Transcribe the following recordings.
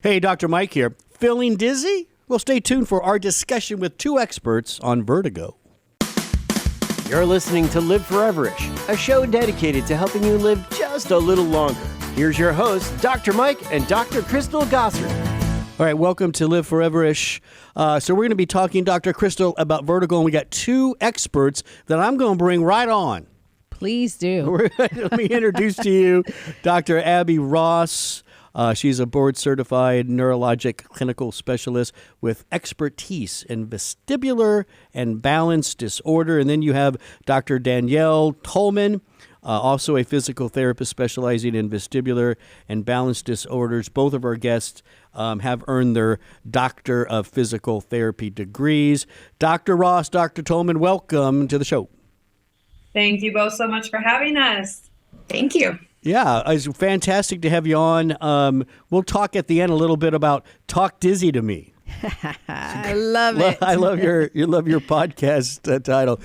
Hey, Dr. Mike here. Feeling dizzy? Well, stay tuned for our discussion with two experts on vertigo. You're listening to Live Foreverish, a show dedicated to helping you live just a little longer. Here's your hosts, Dr. Mike and Dr. Crystal Gossard. All right, welcome to Live Foreverish. So we're going to be talking, Dr. Crystal, about vertigo, and we got two experts that I'm going to bring right on. Please do. Let me introduce to you Dr. Abbie Ross. She's a board-certified neurologic clinical specialist with expertise in vestibular and balance disorder. And then you have Dr. Danielle Tolman, also a physical therapist specializing in vestibular and balance disorders. Both of our guests have earned their Doctor of Physical Therapy degrees. Dr. Ross, Dr. Tolman, welcome to the show. Thank you both so much for having us. Thank you. Yeah, it's fantastic to have you on. We'll talk at the end a little bit about Talk Dizzy to Me. I love it. I love your podcast title.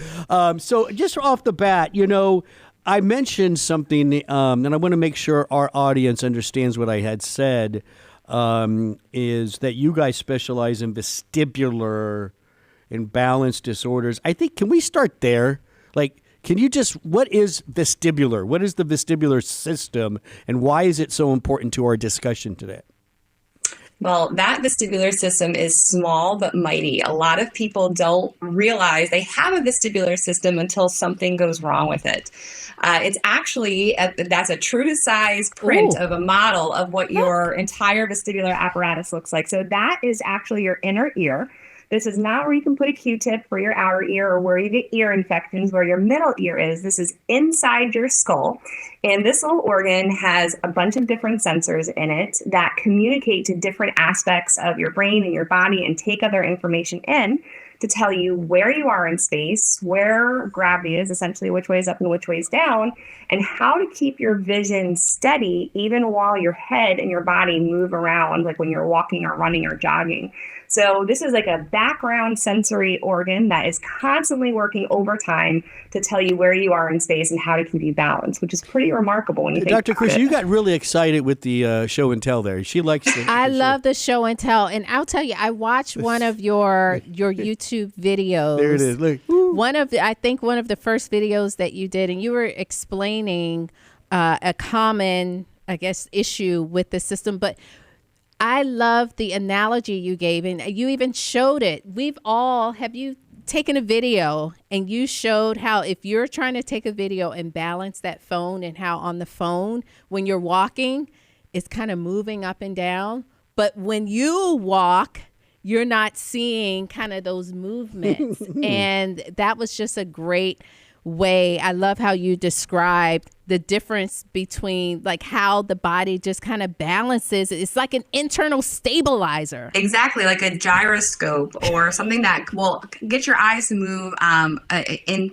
So just off the bat, I mentioned something, and I want to make sure our audience understands what I had said, is that you guys specialize in vestibular and balance disorders. I think, can we start there? What is vestibular? What is the vestibular system, and why is it so important to our discussion today? Well, that vestibular system is small but mighty. A lot of people don't realize they have a vestibular system until something goes wrong with it. It's actually, that's a true to size print of a model of what your entire vestibular apparatus looks like. So that is actually your inner ear. This is not where you can put a Q-tip for your outer ear or where you get ear infections, where your middle ear is. This is inside your skull. And this little organ has a bunch of different sensors in it that communicate to different aspects of your brain and your body and take other information in to tell you where you are in space, where gravity is, essentially which way is up and which way is down, and how to keep your vision steady even while your head and your body move around, like when you're walking or running or jogging. So this is like a background sensory organ that is constantly working overtime to tell you where you are in space and how to keep you balanced, which is pretty remarkable when you think Dr. about Chris, it. you got really excited with the show and tell there. She likes it. I love the show and tell. And I'll tell you, I watched one of your YouTube videos. There it is. Look. I think one of the first videos that you did, and you were explaining a common, issue with the system. But I love the analogy you gave, and you even showed it. Have you taken a video and you showed how if you're trying to take a video and balance that phone, and how on the phone, when you're walking, it's kind of moving up and down. But when you walk, you're not seeing kind of those movements. And that was just a great way. I love how you described the difference between like how the body just kind of balances. It's like an internal stabilizer. Exactly, like a gyroscope or something that will get your eyes to move in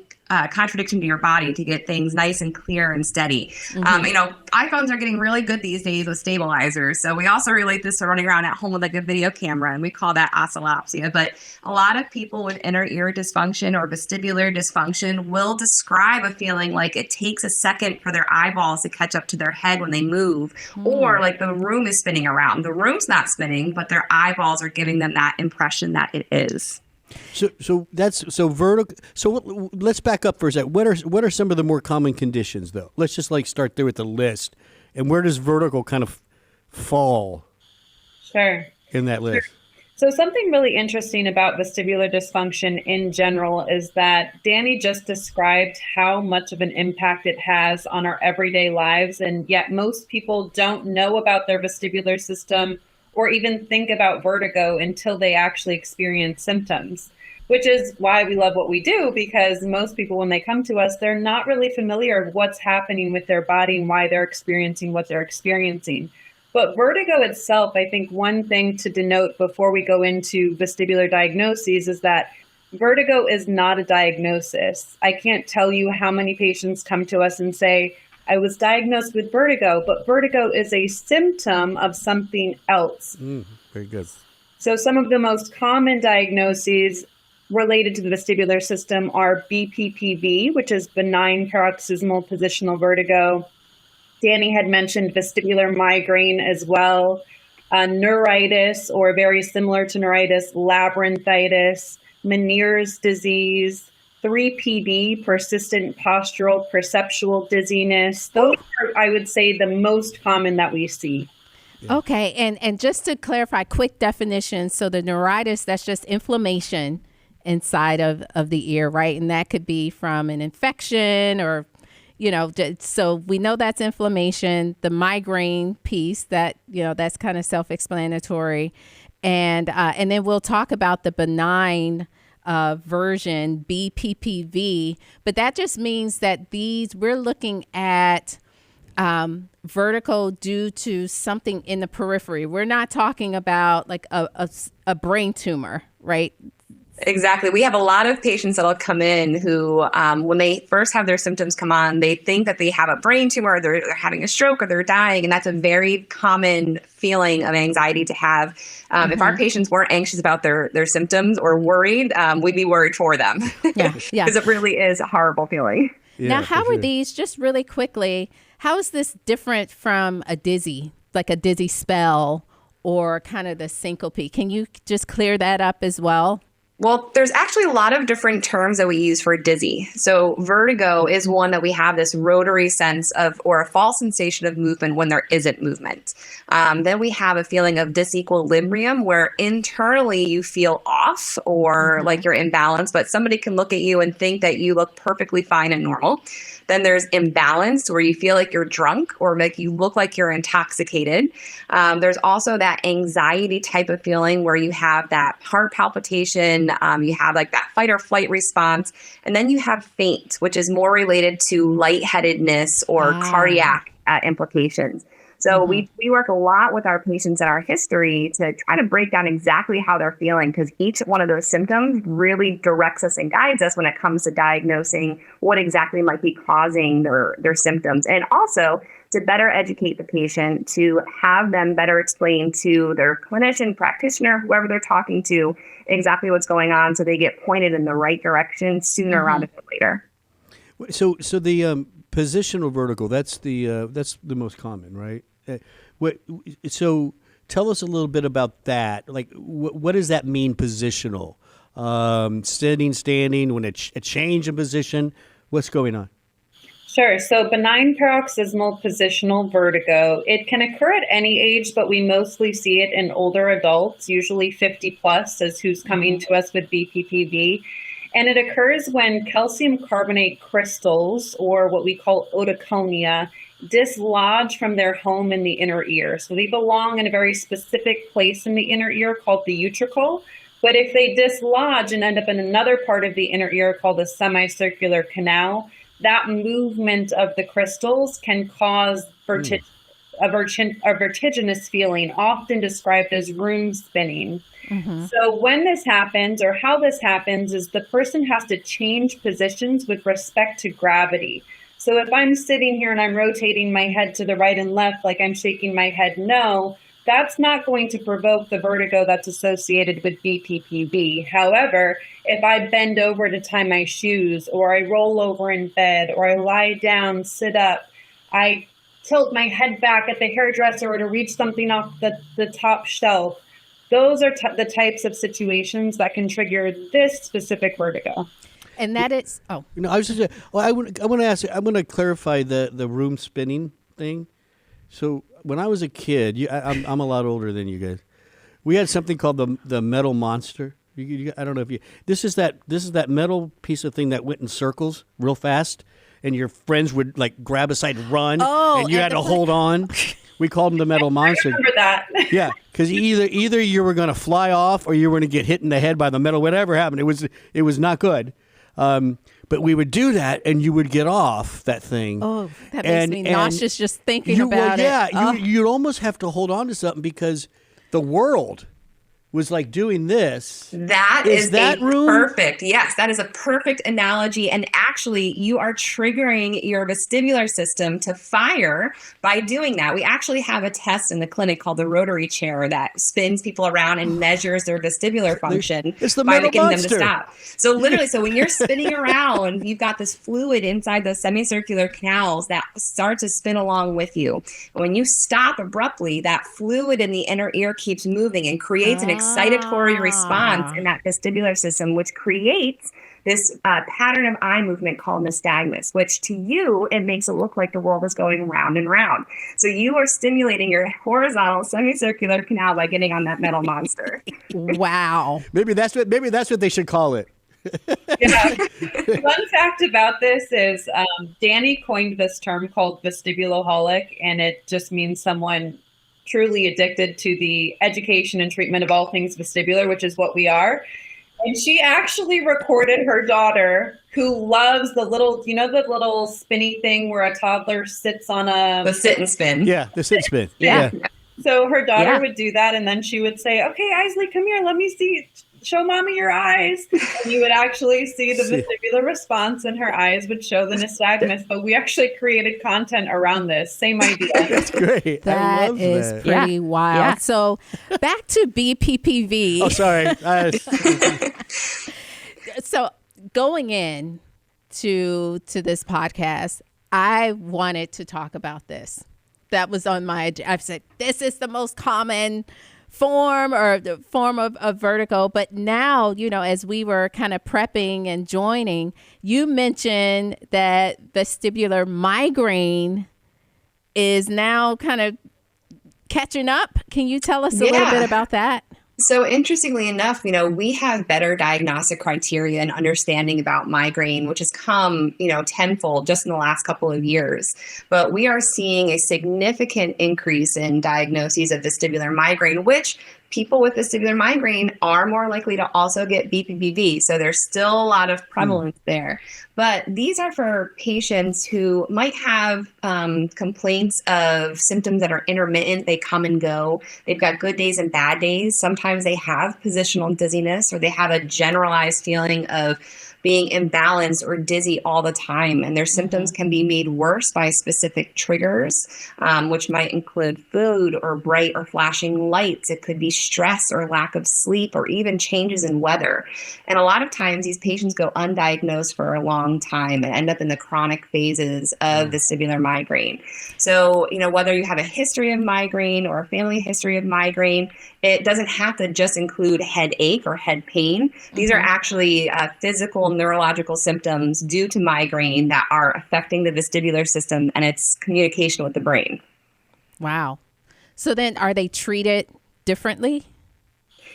contradiction to your body to get things nice and clear and steady. Mm-hmm. iPhones are getting really good these days with stabilizers. So we also relate this to running around at home with like a video camera, and we call that oscillopsia. But a lot of people with inner ear dysfunction or vestibular dysfunction will describe a feeling like it takes a second for their eyeballs to catch up to their head when they move, or like the room is spinning around. The room's not spinning, but their eyeballs are giving them that impression that it is. So vertigo. So let's back up for a second. What are some of the more common conditions, though? Let's just start there with the list. And where does vertigo kind of fall? Sure. In that list? So something really interesting about vestibular dysfunction in general is that Danny just described how much of an impact it has on our everyday lives, and yet most people don't know about their vestibular system or even think about vertigo until they actually experience symptoms, which is why we love what we do, because most people, when they come to us, they're not really familiar with what's happening with their body and why they're experiencing what they're experiencing. But vertigo itself, I think one thing to denote before we go into vestibular diagnoses is that vertigo is not a diagnosis. I can't tell you how many patients come to us and say, I was diagnosed with vertigo, but vertigo is a symptom of something else. Very good. So some of the most common diagnoses related to the vestibular system are BPPV, which is benign paroxysmal positional vertigo. Danny had mentioned vestibular migraine as well. neuritis, or very similar to neuritis, labyrinthitis, Ménière's disease, 3PD, persistent postural perceptual dizziness. Those are, I would say, the most common that we see. Okay, and just to clarify, quick definition. So the neuritis, that's just inflammation inside of the ear, right? And that could be from an infection or, so we know that's inflammation. The migraine piece, that, that's kind of self-explanatory. And then we'll talk about the benign version, BPPV, but that just means that we're looking at vertigo due to something in the periphery. We're not talking about like a brain tumor, right? Exactly. We have a lot of patients that'll come in who, when they first have their symptoms come on, they think that they have a brain tumor, or they're having a stroke, or they're dying. And that's a very common feeling of anxiety to have. If our patients weren't anxious about their symptoms or worried, we'd be worried for them. Yeah. Because it really is a horrible feeling. Yeah, now, how for are sure. these, just really quickly, how is this different from a dizzy spell or kind of the syncope? Can you just clear that up as well? Well, there's actually a lot of different terms that we use for dizzy. So vertigo is one that we have this rotary sense of, or a false sensation of movement when there isn't movement. Then we have a feeling of disequilibrium where internally you feel off or like you're imbalanced, but somebody can look at you and think that you look perfectly fine and normal. Then there's imbalance where you feel like you're drunk or like you look like you're intoxicated. There's also that anxiety type of feeling where you have that heart palpitation, you have like that fight or flight response, and then you have faint, which is more related to lightheadedness or cardiac implications. So we work a lot with our patients and our history to try to break down exactly how they're feeling, because each one of those symptoms really directs us and guides us when it comes to diagnosing what exactly might be causing their symptoms. And also to better educate the patient, to have them better explain to their clinician, practitioner, whoever they're talking to, exactly what's going on so they get pointed in the right direction sooner rather than later. So the positional vertigo, that's the most common, right? So tell us a little bit about that. Like, what does that mean, positional? Standing, when a change in position, what's going on? Sure. So benign paroxysmal positional vertigo, it can occur at any age, but we mostly see it in older adults, usually 50 plus, as who's coming to us with BPPV. And it occurs when calcium carbonate crystals, or what we call otoconia, dislodge from their home in the inner ear. So they belong in a very specific place in the inner ear called the utricle. But if they dislodge and end up in another part of the inner ear called the semicircular canal, that movement of the crystals can cause a vertiginous feeling, often described as room spinning. So when this happens, or how this happens, is the person has to change positions with respect to gravity. So if I'm sitting here and I'm rotating my head to the right and left, like I'm shaking my head no, that's not going to provoke the vertigo that's associated with BPPV. However, if I bend over to tie my shoes, or I roll over in bed, or I lie down, sit up, I tilt my head back at the hairdresser or to reach something off the top shelf, those are the types of situations that can trigger this specific vertigo. And that it's I was just I want to ask. I want to clarify the room spinning thing. So when I was a kid, I'm a lot older than you guys. We had something called the metal monster. I don't know if you. This is that metal piece of thing that went in circles real fast, and your friends would like grab a side, run, and you had to hold on. We called them the metal monster. I remember that. Yeah, because either you were going to fly off or you were going to get hit in the head by the metal. Whatever happened, it was not good. But we would do that, and you would get off that thing. Oh, that makes me nauseous just thinking about it. Yeah, you'd almost have to hold on to something because the world was like doing this. That is that a room? perfect. Yes, that is a perfect analogy. And actually, you are triggering your vestibular system to fire by doing that. We actually have a test in the clinic called the rotary chair that spins people around and measures their vestibular function It's the by metal getting them to monster. stop. So literally, so when you're spinning around, you've got this fluid inside the semicircular canals that start to spin along with you. When you stop abruptly, that fluid in the inner ear keeps moving and creates an excitatory response in that vestibular system, which creates this pattern of eye movement called nystagmus, which to you, it makes it look like the world is going round and round. So you are stimulating your horizontal semicircular canal by getting on that metal monster. Wow. Maybe that's what they should call it. Yeah. Fun fact about this is Danny coined this term called vestibuloholic, and it just means someone truly addicted to the education and treatment of all things vestibular, which is what we are. And she actually recorded her daughter, who loves the little, the little spinny thing where a toddler sits on The sit and spin. Yeah, the sit spin. Yeah. So her daughter would do that, and then she would say, "Okay, Isley, come here. Let me see. Show mommy your eyes." And you would actually see the vestibular response, and her eyes would show the nystagmus. But we actually created content around this. Same idea. That's great. I That love is that. pretty wild. Yeah. So back to BPPV. Oh, sorry. So going in to this podcast, I wanted to talk about this. That was on my, I've said, this is the most common form or the form of vertigo. But now, as we were kind of prepping and joining, you mentioned that vestibular migraine is now kind of catching up. Can you tell us a little bit about that? So interestingly enough, we have better diagnostic criteria and understanding about migraine, which has come, tenfold just in the last couple of years. But we are seeing a significant increase in diagnoses of vestibular migraine, which people with vestibular migraine are more likely to also get BPPV. So there's still a lot of prevalence there. But these are for patients who might have complaints of symptoms that are intermittent. They come and go. They've got good days and bad days. Sometimes they have positional dizziness, or they have a generalized feeling of being imbalanced or dizzy all the time. And their symptoms can be made worse by specific triggers, which might include food or bright or flashing lights. It could be stress or lack of sleep or even changes in weather. And a lot of times these patients go undiagnosed for a long time and end up in the chronic phases of vestibular migraine. So, whether you have a history of migraine or a family history of migraine, it doesn't have to just include headache or head pain. These are actually physical neurological symptoms due to migraine that are affecting the vestibular system and its communication with the brain. Wow. So then are they treated differently?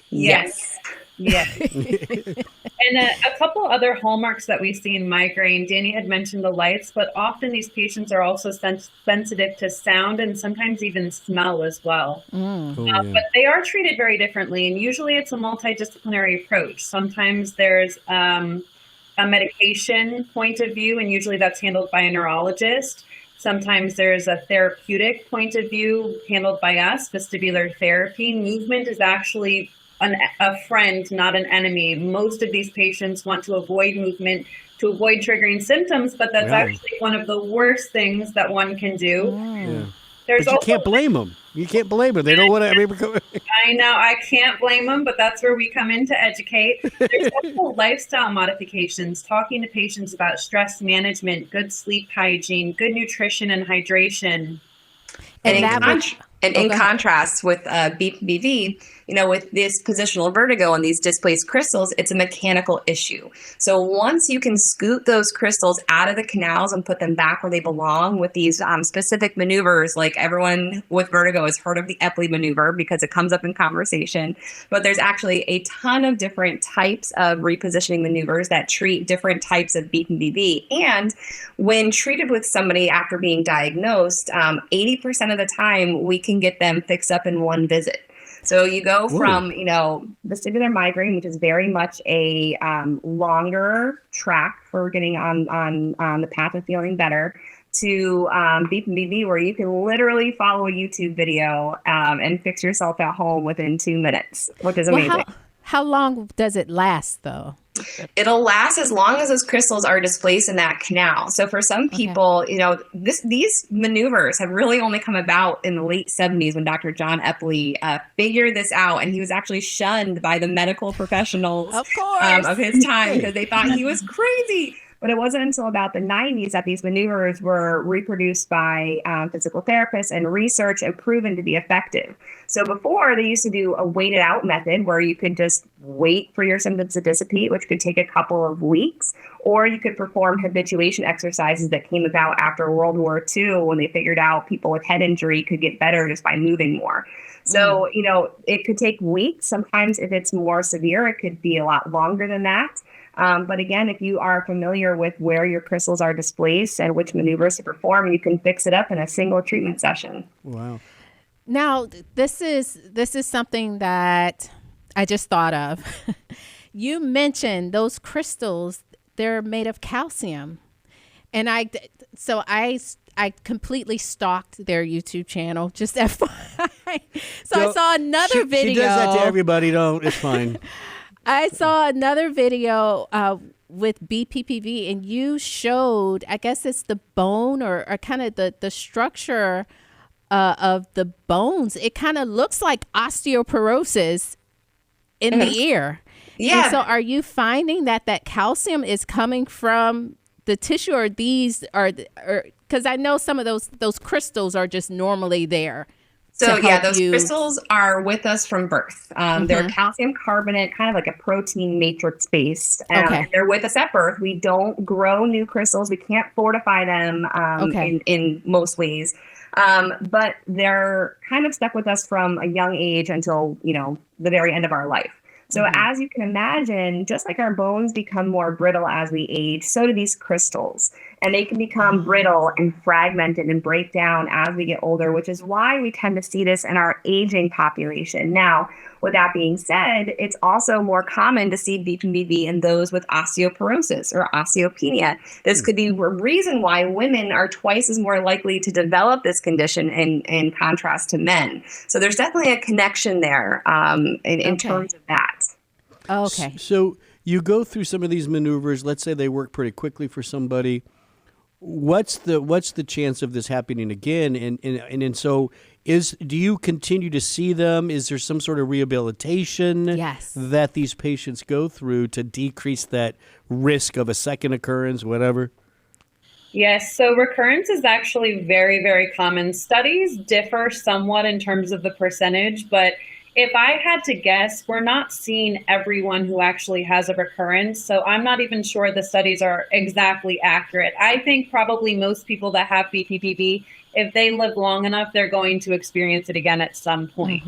Yes. And a couple other hallmarks that we see in migraine, Danny had mentioned the lights, but often these patients are also sensitive to sound and sometimes even smell as well. But they are treated very differently, and usually it's a multidisciplinary approach. Sometimes there's a medication point of view, and usually that's handled by a neurologist. Sometimes there's a therapeutic point of view handled by us, vestibular therapy. Movement is actually a friend, not an enemy. Most of these patients want to avoid movement to avoid triggering symptoms, but that's actually one of the worst things that one can do. But you can't blame them. You can't blame them. They don't want to. I know. I can't blame them, but that's where we come in to educate. There's also lifestyle modifications, talking to patients about stress management, good sleep hygiene, good nutrition and hydration. And in contrast with BPPV, with this positional vertigo and these displaced crystals, it's a mechanical issue. So once you can scoot those crystals out of the canals and put them back where they belong with these specific maneuvers, like everyone with vertigo has heard of the Epley maneuver because it comes up in conversation, but there's actually a ton of different types of repositioning maneuvers that treat different types of BPPV. And when treated with somebody after being diagnosed, 80% of the time we can get them fixed up in one visit. So you go from, vestibular migraine, which is very much a longer track for getting on the path of feeling better, to BPPV, where you can literally follow a YouTube video and fix yourself at home within 2 minutes, which is amazing. How long does it last, though? It'll last as long as those crystals are displaced in that canal. So for some people, these maneuvers have really only come about in the late 70s when Dr. John Epley figured this out, and he was actually shunned by the medical professionals of his time because they thought he was crazy. But it wasn't until about the 90s that these maneuvers were reproduced by physical therapists and research and proven to be effective. So before, they used to do a waited out method where you could just wait for your symptoms to dissipate, which could take a couple of weeks, or you could perform habituation exercises that came about after World War II when they figured out people with head injury could get better just by moving more. So, it could take weeks. Sometimes if it's more severe, it could be a lot longer than that. But again, if you are familiar with where your crystals are displaced and which maneuvers to perform, you can fix it up in a single treatment session. Wow. Now, this is something that I just thought of. You mentioned those crystals, they're made of calcium. And I completely stalked their YouTube channel, just FYI. So I saw another video. She does that to everybody. Don't. It's fine. I saw another video with BPPV, and you showed, I guess it's the bone or kind of the structure of the bones. It kind of looks like osteoporosis in the ear. Yeah. And so are you finding that calcium is coming from the tissue, or these are, because I know some of those crystals are just normally there? So yeah, those crystals are with us from birth. They're calcium carbonate, kind of like a protein matrix based. And they're with us at birth. We don't grow new crystals. We can't fortify them in most ways. But they're kind of stuck with us from a young age until, the very end of our life. So as you can imagine, just like our bones become more brittle as we age, so do these crystals. And they can become brittle and fragmented and break down as we get older, which is why we tend to see this in our aging population. Now, with that being said, it's also more common to see BPPV in those with osteoporosis or osteopenia. This could be a reason why women are twice as more likely to develop this condition in contrast to men. So there's definitely a connection there in terms of that. Okay. So you go through some of these maneuvers. Let's say they work pretty quickly for somebody. What's the chance of this happening again? And so do you continue to see them? Is there some sort of rehabilitation that these patients go through to decrease that risk of a second occurrence, whatever? Yes, so recurrence is actually very, very common. Studies differ somewhat in terms of the percentage, but if I had to guess, we're not seeing everyone who actually has a recurrence, so I'm not even sure the studies are exactly accurate. I think probably most people that have BPPV, if they live long enough, they're going to experience it again at some point.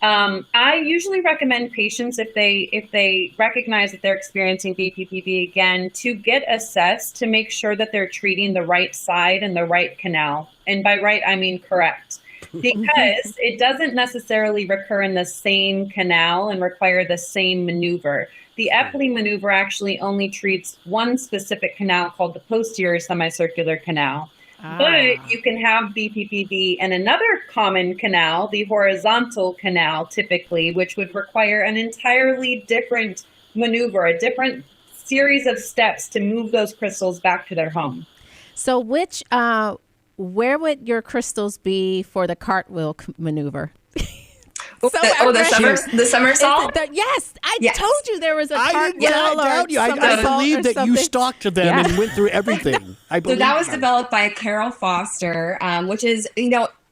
I usually recommend patients, if they recognize that they're experiencing BPPV again, to get assessed to make sure that they're treating the right side and the right canal. And by right, I mean correct. Because it doesn't necessarily recur in the same canal and require the same maneuver. The Epley maneuver actually only treats one specific canal called the posterior semicircular canal. But you can have BPPV in another common canal, the horizontal canal typically, which would require an entirely different maneuver, a different series of steps to move those crystals back to their home. So where would your crystals be for the cartwheel maneuver? The somersault? Yes, I told you there was a cartwheel. I believe that you stalked them and went through everything. So that was developed by Carol Foster, which is,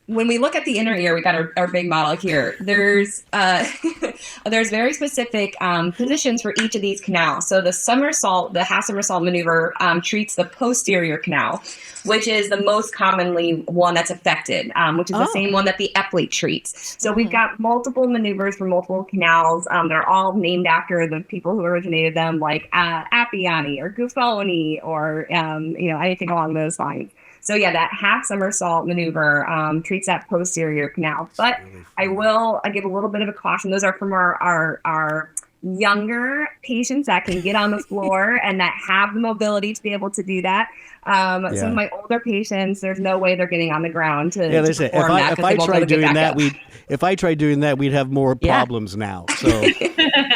when we look at the inner ear, we got our big model here. There's very specific positions for each of these canals. So the half somersault maneuver treats the posterior canal, which is the most commonly one that's affected, which is the same one that the Epley treats. So we've got multiple maneuvers for multiple canals. They're all named after the people who originated them, like Appiani or Guffoni or anything along those lines. So yeah, that half somersault maneuver treats that posterior canal. But I give a little bit of a caution. Those are from our younger patients that can get on the floor and that have the mobility to be able to do that. Some of my older patients, there's no way they're getting on the ground to listen, perform that. If I tried doing that, we'd have more problems now. So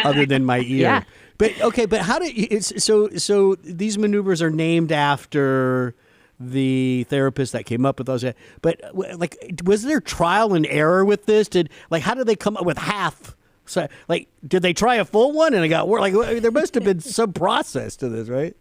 other than my ear. Yeah. But okay, but how do so these maneuvers are named after the therapist that came up with those, but like, was there trial and error with this? How did they come up with half? So, like, did they try a full one and it got worse? Like, there must have been some process to this, right?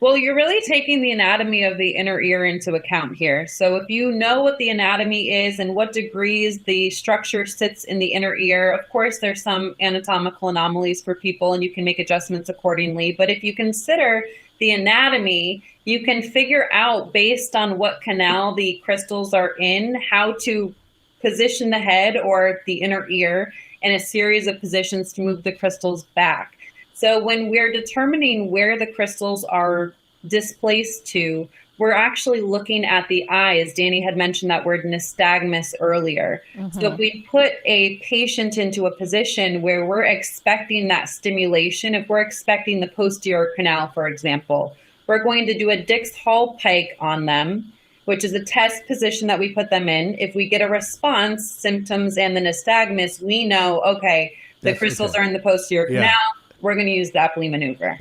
Well, you're really taking the anatomy of the inner ear into account here. So if you know what the anatomy is and what degrees the structure sits in the inner ear, of course, there's some anatomical anomalies for people and you can make adjustments accordingly. But if you consider the anatomy, you can figure out based on what canal the crystals are in, how to position the head or the inner ear in a series of positions to move the crystals back. So when we're determining where the crystals are displaced to, we're actually looking at the eye, as Danny had mentioned that word nystagmus earlier. Mm-hmm. So if we put a patient into a position where we're expecting that stimulation, if we're expecting the posterior canal, for example, we're going to do a Dix-Hall pike on them, which is a test position that we put them in. If we get a response, symptoms, and the nystagmus, we know, okay, the crystals are in the posterior canal. We're going to use the Epley maneuver.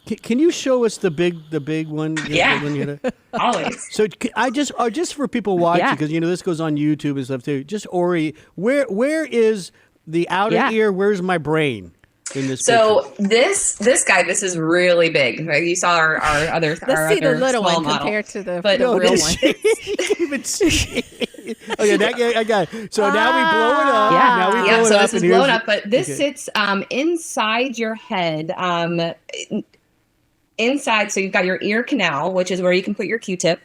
Can you show us the big one? Yeah, always. So just for people watching, because this goes on YouTube and stuff too. Just where is the outer ear? Where's my brain in this? So picture? this guy, this is really big. Right? You saw our other. Let's see the little one compared to the real one. Okay, I got it. So now we blow it up. Yeah. Now we blow it so up. This is blown up, but this sits inside your head. Inside, so you've got your ear canal, which is where you can put your Q-tip.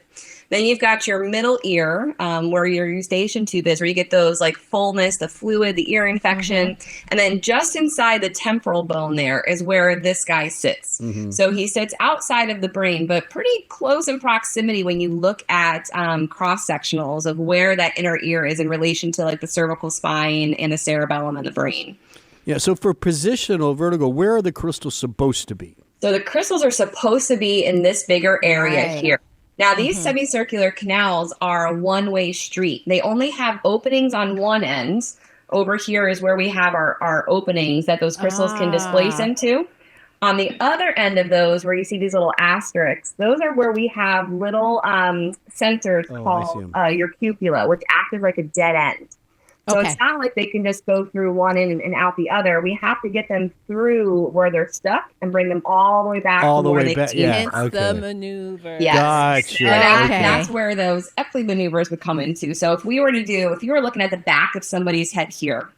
Then you've got your middle ear, where your eustachian tube is, where you get those like fullness, the fluid, the ear infection. Mm-hmm. And then just inside the temporal bone there is where this guy sits. Mm-hmm. So he sits outside of the brain, but pretty close in proximity when you look at cross-sectionals of where that inner ear is in relation to like the cervical spine and the cerebellum and the brain. Yeah, so for positional vertigo, where are the crystals supposed to be? So the crystals are supposed to be in this bigger area here. Now, these semicircular canals are a one-way street. They only have openings on one end. Over here is where we have our openings that those crystals can displace into. On the other end of those, where you see these little asterisks, those are where we have little sensors called your cupula, which act as like a dead end. So it's not like they can just go through one end and out the other. We have to get them through where they're stuck and bring them all the way back. All the way back, Hence the maneuver. Yes. Gotcha. And that's where those Epley maneuvers would come into. So if you were looking at the back of somebody's head here,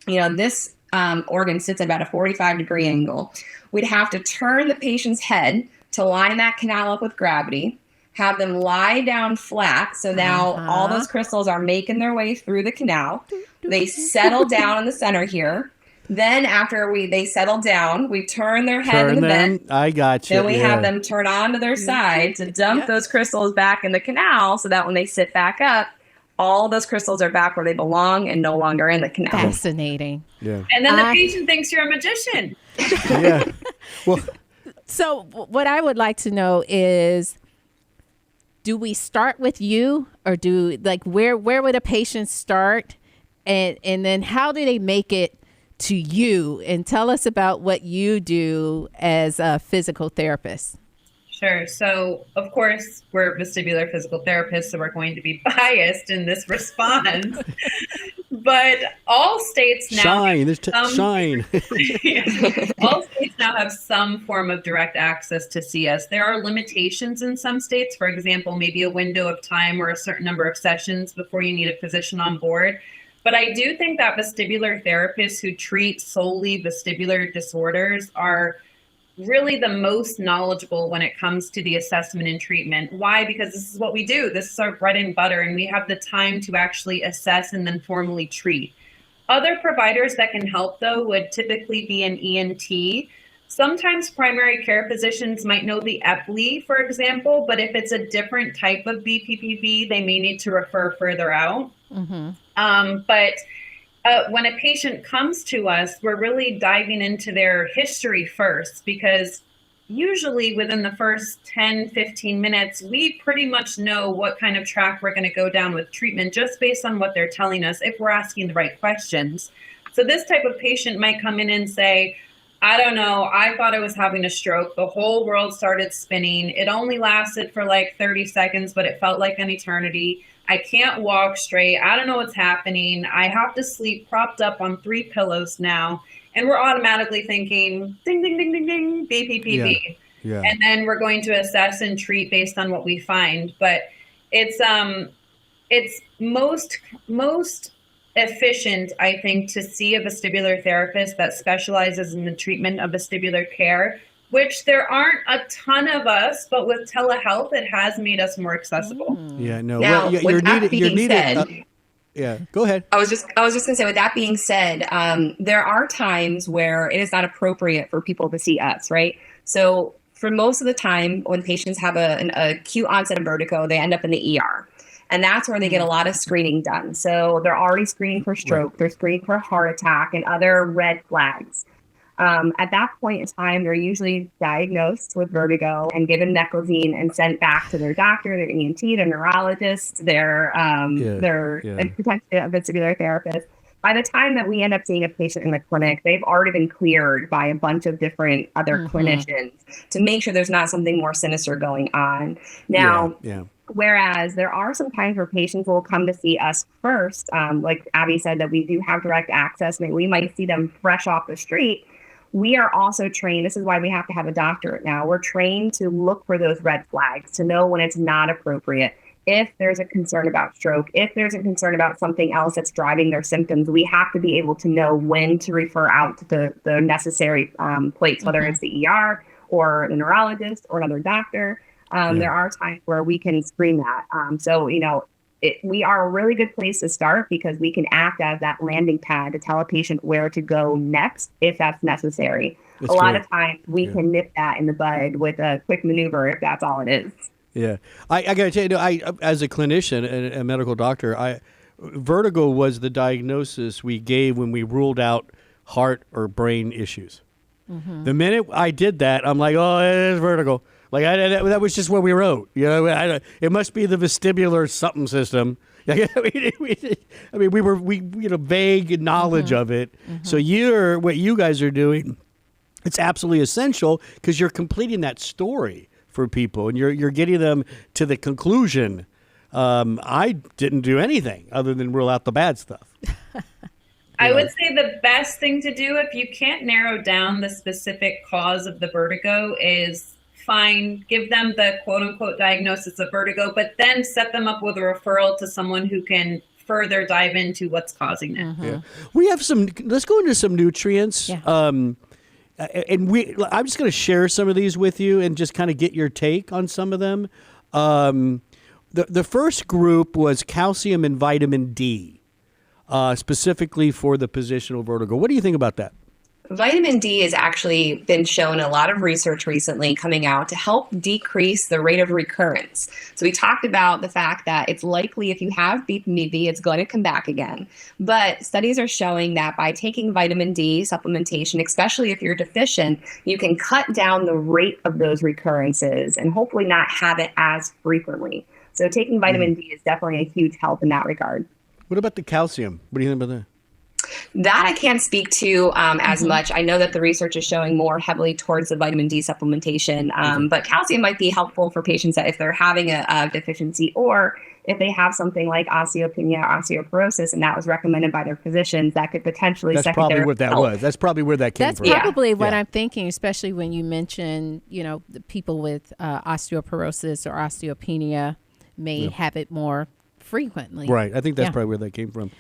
this organ sits at about a 45-degree angle. We'd have to turn the patient's head to line that canal up with gravity, have them lie down flat. So now all those crystals are making their way through the canal. They settle down in the center here. Then after they settle down, we turn their head in the vent. I got you. Then we have them turn onto their side to dump those crystals back in the canal so that when they sit back up, all those crystals are back where they belong and no longer in the canal. Fascinating. Yeah. And then the patient thinks you're a magician. Yeah. Well, so what I would like to know is, do we start with you, or where would a patient start, and then how do they make it to you? And tell us about what you do as a physical therapist. Sure. So, of course, we're vestibular physical therapists, so we're going to be biased in this response. But all states now shine. All states now have some form of direct access to CS. There are limitations in some states. For example, maybe a window of time or a certain number of sessions before you need a physician on board. But I do think that vestibular therapists who treat solely vestibular disorders are really the most knowledgeable when it comes to the assessment and treatment. Why? Because this is what we do. This is our bread and butter, and we have the time to actually assess and then formally treat. Other providers that can help, though, would typically be an ENT. Sometimes primary care physicians might know the Epley, for example, but if it's a different type of BPPV, they may need to refer further out. But when a patient comes to us, we're really diving into their history first, because usually within the first 10, 15 minutes, we pretty much know what kind of track we're going to go down with treatment just based on what they're telling us if we're asking the right questions. So this type of patient might come in and say, I don't know, I thought I was having a stroke. The whole world started spinning. It only lasted for like 30 seconds, but it felt like an eternity. I can't walk straight. I don't know what's happening. I have to sleep propped up on 3 pillows now. And we're automatically thinking, ding, ding, ding, ding, ding, BPPV. Yeah. And then we're going to assess and treat based on what we find. But it's most efficient, I think, to see a vestibular therapist that specializes in the treatment of vestibular care, which there aren't a ton of us, but with telehealth, it has made us more accessible. Yeah, no. Now, Well, with that being said, yeah, go ahead. I was just going to say, with that being said, there are times where it is not appropriate for people to see us, right? So for most of the time, when patients have an acute onset of vertigo, they end up in the ER. And that's where they get a lot of screening done. So they're already screening for stroke, they're screening for heart attack and other red flags. At that point in time, they're usually diagnosed with vertigo and given Meclizine and sent back to their doctor, their ENT, their neurologist, their potentially a vestibular therapist. By the time that we end up seeing a patient in the clinic, they've already been cleared by a bunch of different other clinicians to make sure there's not something more sinister going on. Now, whereas there are some times where patients will come to see us first, like Abbie said, that we do have direct access, and we might see them fresh off the street. We are also trained, this is why we have to have a doctorate now, we're trained to look for those red flags, to know when it's not appropriate. If there's a concern about stroke, if there's a concern about something else that's driving their symptoms, we have to be able to know when to refer out to the necessary place, whether it's the ER or the neurologist or another doctor. There are times where we can screen that. We are a really good place to start because we can act as that landing pad to tell a patient where to go next if that's necessary. That's a lot of times we can nip that in the bud with a quick maneuver if that's all it is. Yeah. I got to tell you, I as a clinician and a medical doctor, vertigo was the diagnosis we gave when we ruled out heart or brain issues. The minute I did that, I'm like, oh, it is vertigo. Like that was just what we wrote. You know, it must be the vestibular something system. We had vague knowledge of it. So what you guys are doing, it's absolutely essential because you're completing that story for people and you're getting them to the conclusion. I didn't do anything other than rule out the bad stuff. I would say the best thing to do if you can't narrow down the specific cause of the vertigo is give them the quote unquote diagnosis of vertigo, but then set them up with a referral to someone who can further dive into what's causing it. Yeah. We have let's go into some nutrients. Yeah. I'm just going to share some of these with you and just kind of get your take on some of them. The first group was calcium and vitamin D, specifically for the positional vertigo. What do you think about that? Vitamin D has actually been shown in a lot of research recently coming out to help decrease the rate of recurrence. So we talked about the fact that it's likely if you have BPPV, it's going to come back again. But studies are showing that by taking vitamin D supplementation, especially if you're deficient, you can cut down the rate of those recurrences and hopefully not have it as frequently. So taking vitamin D is definitely a huge help in that regard. What about the calcium? What do you think about that? That I can't speak to as much. I know that the research is showing more heavily towards the vitamin D supplementation, but calcium might be helpful for patients that if they're having a deficiency or if they have something like osteopenia or osteoporosis and that was recommended by their physicians, that could potentially That's probably what that was. That's probably where that came from. That's probably what I'm thinking, especially when you mention, the people with osteoporosis or osteopenia may have it more frequently. Right. I think that's probably where that came from.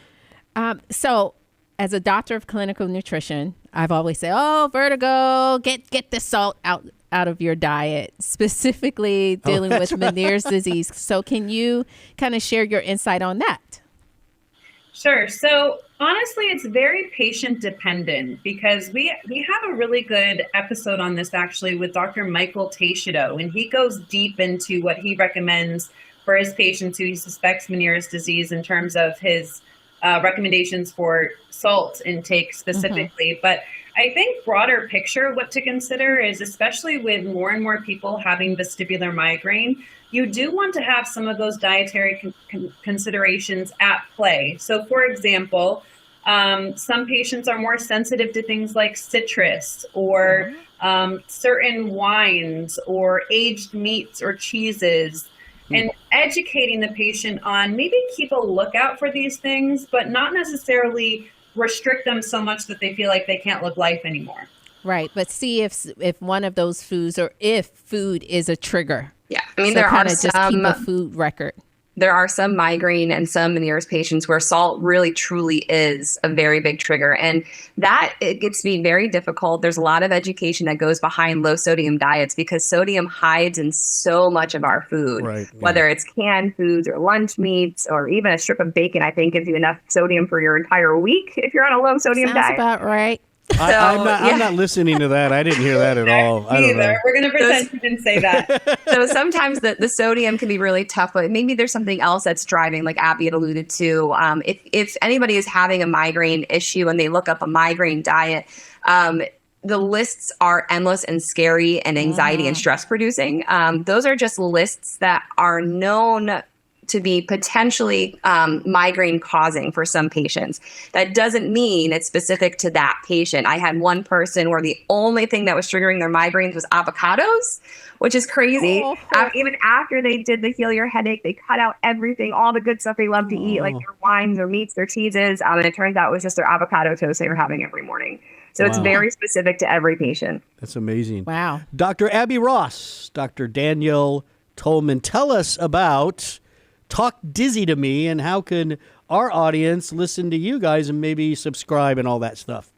So as a doctor of clinical nutrition, I've always said, vertigo, get the salt out of your diet, specifically dealing with Ménière's disease. So can you kind of share your insight on that? Sure. So Honestly, it's very patient dependent because we have a really good episode on this actually with Dr. Michael Teixeira, and he goes deep into what he recommends for his patients who he suspects Meniere's disease in terms of his recommendations for salt intake specifically. But I think broader picture, what to consider is, especially with more and more people having vestibular migraine, you do want to have some of those dietary considerations at play. So for example, some patients are more sensitive to things like citrus or certain wines or aged meats or cheeses. And educating the patient on maybe keep a lookout for these things, but not necessarily restrict them so much that they feel like they can't live life anymore. Right. But see if one of those foods or if food is a trigger. Yeah. I mean, so there are just keep a food record. There are some migraine and some Meniere's patients where salt really truly is a very big trigger. And that it gets to be very difficult. There's a lot of education that goes behind low sodium diets because sodium hides in so much of our food, whether it's canned foods or lunch meats or even a strip of bacon, I think gives you enough sodium for your entire week if you're on a low sodium diet. Sounds about right. I'm not listening to that. I didn't hear that at all. I don't know. We're going to pretend you didn't say that. So sometimes the sodium can be really tough, but maybe there's something else that's driving, like Abbie had alluded to. If anybody is having a migraine issue and they look up a migraine diet, the lists are endless and scary and anxiety and stress producing. Those are just lists that are known to be potentially migraine causing for some patients. That doesn't mean it's specific to that patient. I had one person where the only thing that was triggering their migraines was avocados, which is crazy. Even after they did the Heal Your Headache, they cut out everything, all the good stuff they love to eat, like their wines, their meats, their cheeses. And it turns out it was just their avocado toast they were having every morning. So it's very specific to every patient. That's amazing. Wow. Dr. Abbie Ross, Dr. Danielle Tolman, tell us about Talk Dizzy to Me, and how can our audience listen to you guys and maybe subscribe and all that stuff?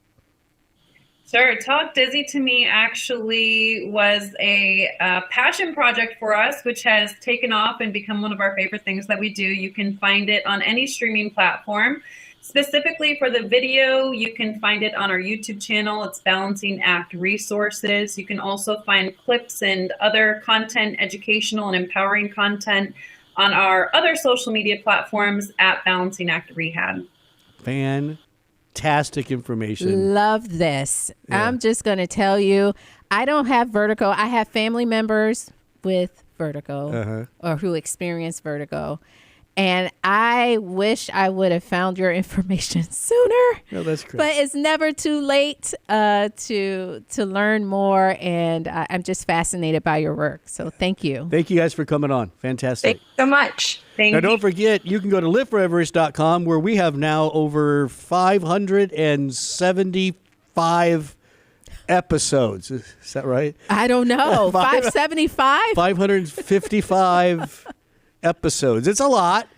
Sure. Talk Dizzy to Me actually was a passion project for us, which has taken off and become one of our favorite things that we do. You can find it on any streaming platform. Specifically for the video, you can find it on our YouTube channel. It's Balancing Act Resources. You can also find clips and other content, educational and empowering content, on our other social media platforms at Balancing Act Rehab. Fantastic information. Love this. Yeah. I'm just going to tell you, I don't have vertigo. I have family members with vertigo or who experience vertigo. And I wish I would have found your information sooner. No, that's great. But it's never too late to learn more. And I'm just fascinated by your work. So thank you. Thank you guys for coming on. Fantastic. Thanks so much. Now, don't forget, you can go to liveforeverest.com where we have now over 575 episodes. Is that right? I don't know. 575? 555 episodes. It's a lot.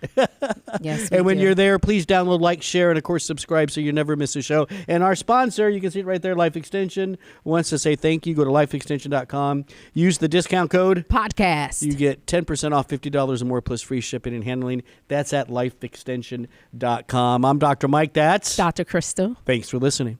Yes, and when you're there, please download, like, share, and of course subscribe so you never miss a show. And our sponsor, you can see it right there, Life Extension, wants to say thank you. Go to lifeextension.com. Use the discount code podcast. You get 10% off, $50 or more plus free shipping and handling. That's at lifeextension.com. I'm Dr. Mike. That's Dr. Crystal. Thanks for listening.